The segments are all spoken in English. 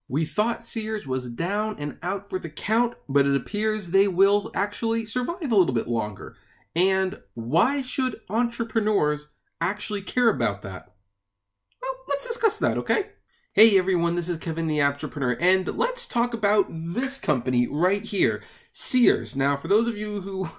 We thought Sears was down and out for the count, but it appears they will actually survive a little bit longer. And why should entrepreneurs actually care about that? Well, let's discuss that, okay? Hey everyone, this is Kevin the Apptrepreneur, and let's talk about this company right here, Sears. Now, for those of you who...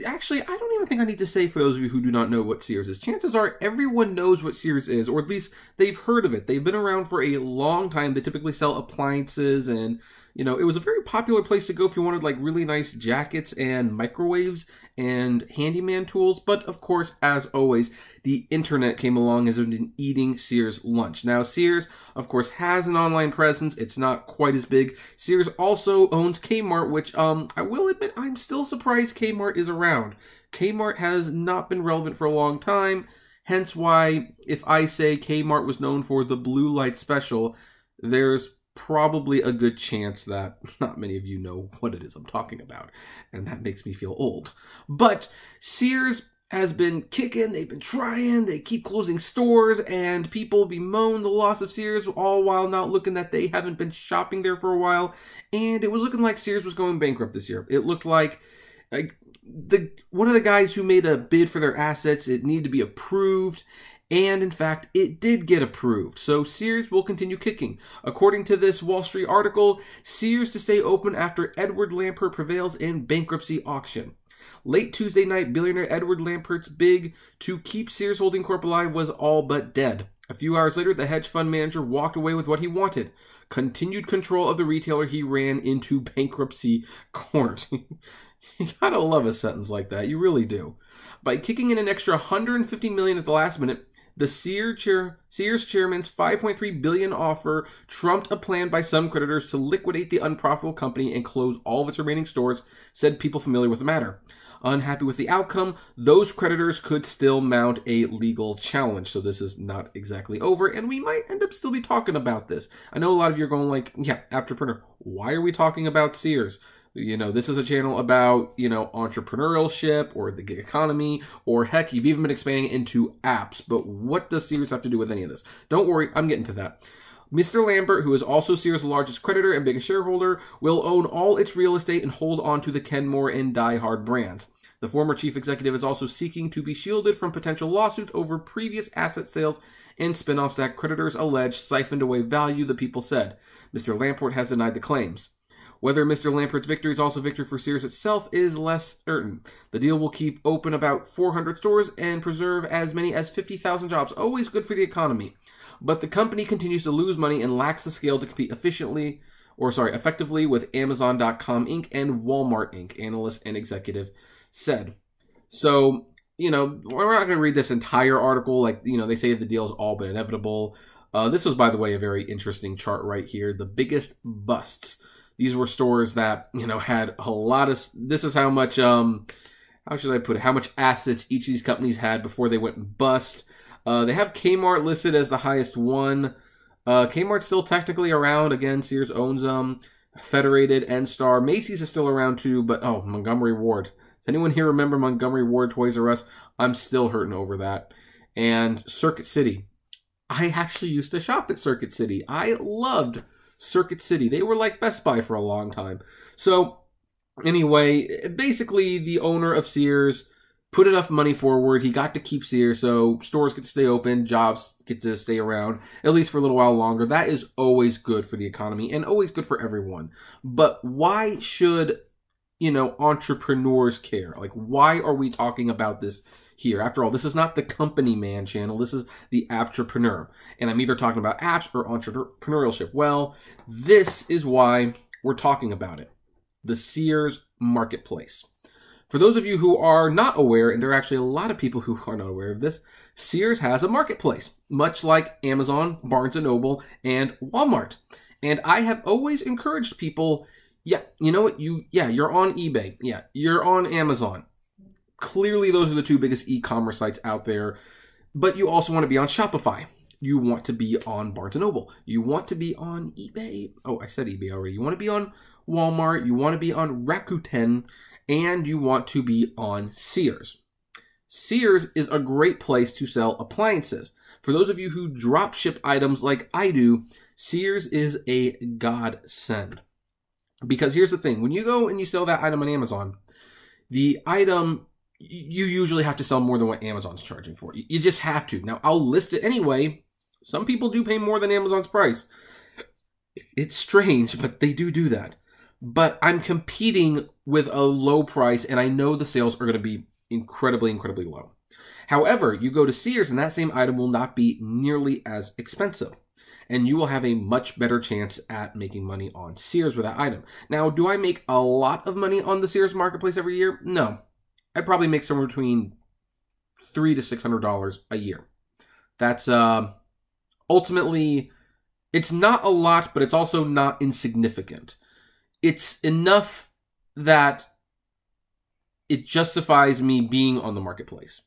Actually, I don't even think I need to say for those of you who do not know what Sears is. Chances are everyone knows what Sears is, or at least they've heard of it. They've been around for a long time. They typically sell appliances, and, you know, it was a very popular place to go if you wanted, like, really nice jackets and microwaves and handyman tools. But, of course, as always, the internet came along as been eating Sears lunch. Now, Sears, of course, has an online presence. It's not quite as big. Sears also owns Kmart, which, I will admit, I'm still surprised Kmart is around. Kmart has not been relevant for a long time, hence why if I say Kmart was known for the blue light special, there's probably a good chance that not many of you know what it is I'm talking about, and that makes me feel old. But Sears has been kicking, they've been trying, they keep closing stores, and people bemoan the loss of Sears, all while not looking that they haven't been shopping there for a while, and it was looking like Sears was going bankrupt this year. It looked like one of the guys who made a bid for their assets, it needed to be approved, and in fact, it did get approved. So Sears will continue kicking. According to this Wall Street article, Sears to stay open after Edward Lampert prevails in bankruptcy auction. Late Tuesday night, billionaire Edward Lampert's bid to keep Sears Holding Corp alive was all but dead. A few hours later, the hedge fund manager walked away with what he wanted: continued control of the retailer he ran into bankruptcy court. You gotta love a sentence like that. You really do. By kicking in an extra $150 million at the last minute, the Sears chairman's $5.3 billion offer trumped a plan by some creditors to liquidate the unprofitable company and close all of its remaining stores, said people familiar with the matter. Unhappy with the outcome, those creditors could still mount a legal challenge. So this is not exactly over, and we might end up still be talking about this. I know a lot of you are going like, yeah, Apptrepreneur, why are we talking about Sears? You know, this is a channel about, you know, entrepreneurship or the gig economy, or heck, you've even been expanding into apps. But what does Sears have to do with any of this? Don't worry, I'm getting to that. Mr. Lambert, who is also Sears' largest creditor and biggest shareholder, will own all its real estate and hold on to the Kenmore and Die Hard brands. The former chief executive is also seeking to be shielded from potential lawsuits over previous asset sales and spin-offs that creditors allege siphoned away value, the people said. Mr. Lampert has denied the claims. Whether Mr. Lampert's victory is also victory for Sears itself is less certain. The deal will keep open about 400 stores and preserve as many as 50,000 jobs. Always good for the economy. But the company continues to lose money and lacks the scale to compete effectively with Amazon.com Inc. and Walmart Inc., analyst and executive said. So, you know, we're not going to read this entire article. Like, you know, they say the deal is all but inevitable. This was, by the way, a very interesting chart right here. The biggest busts. These were stores that, you know, had a lot of, this is how much, how should I put it, how much assets each of these companies had before they went bust. They have Kmart listed as the highest one. Kmart's still technically around. Again, Sears owns them. Federated, N-Star. Macy's is still around too, but, oh, Montgomery Ward. Does anyone here remember Montgomery Ward, Toys R Us? I'm still hurting over that. And Circuit City. I actually used to shop at Circuit City. I loved Circuit City. They were like Best Buy for a long time. So anyway, basically the owner of Sears put enough money forward. He got to keep Sears, so stores get to stay open, jobs get to stay around, at least for a little while longer. That is always good for the economy and always good for everyone. But why should, you know, entrepreneurs care? Like, why are we talking about this here? After all, this is not the Company Man channel. This is the Apptrepreneur. And I'm either talking about apps or entrepreneurship. Well, this is why we're talking about it. The Sears Marketplace. For those of you who are not aware, and there are actually a lot of people who are not aware of this, Sears has a marketplace, much like Amazon, Barnes & Noble, and Walmart. And I have always encouraged people, yeah, you know what, you're on eBay, yeah, you're on Amazon. Clearly, those are the two biggest e-commerce sites out there, but you also want to be on Shopify. You want to be on Barnes & Noble. You want to be on eBay. Oh, I said eBay already. You want to be on Walmart. You want to be on Rakuten. And you want to be on Sears. Sears is a great place to sell appliances. For those of you who drop ship items like I do, Sears is a godsend. Because here's the thing, when you go and you sell that item on Amazon, the item, you usually have to sell more than what Amazon's charging for. You just have to. Now, I'll list it anyway. Some people do pay more than Amazon's price. It's strange, but they do that. But I'm competing with a low price, and I know the sales are going to be incredibly, incredibly low. However, you go to Sears, and that same item will not be nearly as expensive. And you will have a much better chance at making money on Sears with that item. Now, do I make a lot of money on the Sears Marketplace every year? No. I probably make somewhere between $300 to $600 a year. That's ultimately, it's not a lot, but it's also not insignificant. It's enough that it justifies me being on the marketplace.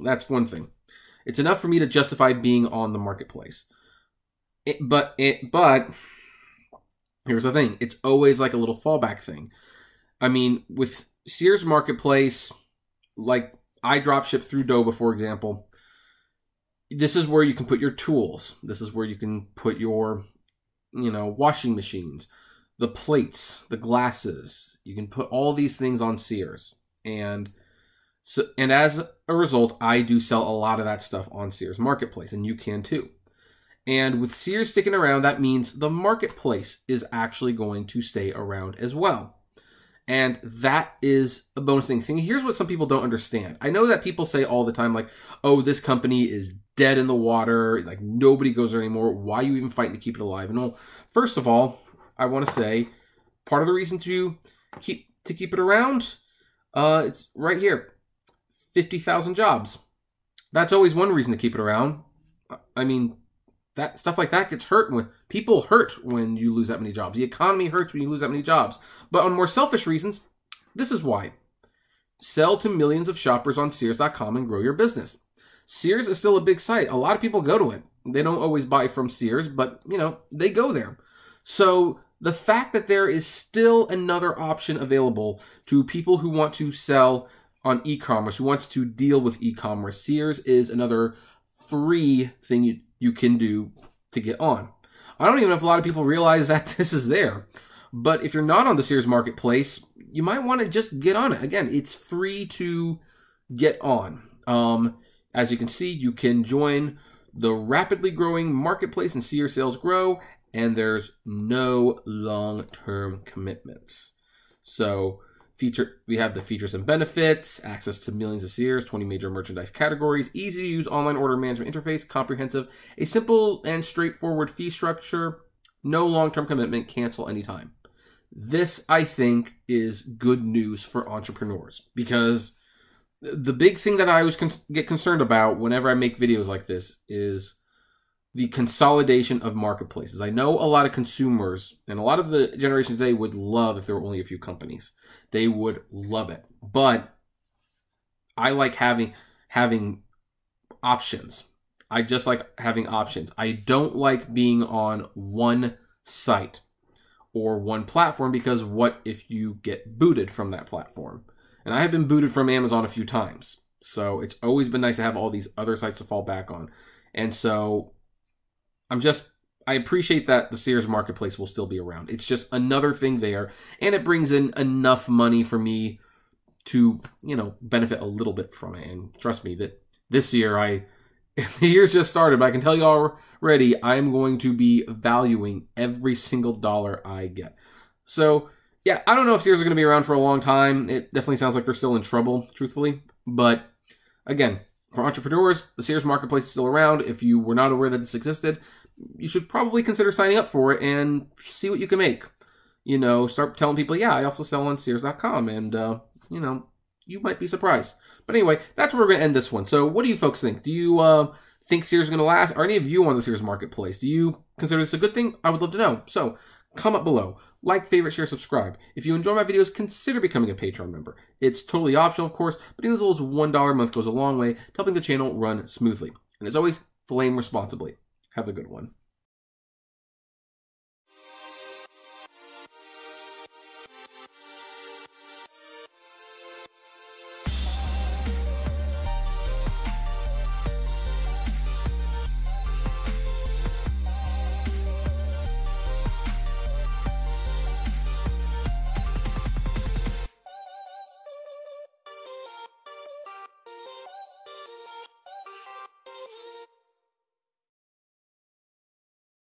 That's one thing. It's enough for me to justify being on the marketplace. But here's the thing. It's always like a little fallback thing. I mean, with Sears Marketplace, like I dropship through Doba, for example, this is where you can put your tools. This is where you can put your, washing machines, the plates, the glasses. You can put all these things on Sears. And as a result, I do sell a lot of that stuff on Sears Marketplace, and you can too. And with Sears sticking around, that means the marketplace is actually going to stay around as well. And that is a bonus thing. Here's what some people don't understand. I know that people say all the time, like, oh, this company is dead in the water. Like, nobody goes there anymore. Why are you even fighting to keep it alive? And well, first of all, I want to say part of the reason to keep it around, it's right here. 50,000 jobs. That's always one reason to keep it around. I mean, that stuff like that gets hurt when people hurt when you lose that many jobs. The economy hurts when you lose that many jobs. But on more selfish reasons, this is why. Sell to millions of shoppers on Sears.com and grow your business. Sears is still a big site. A lot of people go to it. They don't always buy from Sears, but they go there. So the fact that there is still another option available to people who want to sell on e-commerce, who wants to deal with e-commerce, Sears is another free thing you can do to get on. I don't even know if a lot of people realize that this is there. But if you're not on the Sears Marketplace, you might want to just get on it. Again, it's free to get on. As you can see, you can join the rapidly growing marketplace and see your sales grow, and there's no long-term commitments. So we have the features and benefits, access to millions of Sears, 20 major merchandise categories, easy to use online order management interface, comprehensive, a simple and straightforward fee structure, no long-term commitment, cancel anytime. This, I think, is good news for entrepreneurs, because the big thing that I always get concerned about whenever I make videos like this is the consolidation of marketplaces. I know a lot of consumers and a lot of the generation today would love if there were only a few companies. They would love it. But I like having options. I just like having options. I don't like being on one site or one platform, because what if you get booted from that platform? And I have been booted from Amazon a few times. So it's always been nice to have all these other sites to fall back on. And so I appreciate that the Sears Marketplace will still be around. It's just another thing there, and it brings in enough money for me to, benefit a little bit from it. And trust me that this year, the year's just started, but I can tell you already, I'm going to be valuing every single dollar I get. So yeah, I don't know if Sears are going to be around for a long time. It definitely sounds like they're still in trouble, truthfully. But again, for entrepreneurs, the Sears Marketplace is still around. If you were not aware that this existed, you should probably consider signing up for it and see what you can make. Start telling people, yeah, I also sell on Sears.com, and, you might be surprised. But anyway, that's where we're going to end this one. So what do you folks think? Do you think Sears is going to last? Are any of you on the Sears Marketplace? Do you consider this a good thing? I would love to know. So comment below. Like, favorite, share, subscribe. If you enjoy my videos, consider becoming a Patreon member. It's totally optional, of course, but even as little as $1 a month goes a long way to helping the channel run smoothly. And as always, flame responsibly. Have a good one.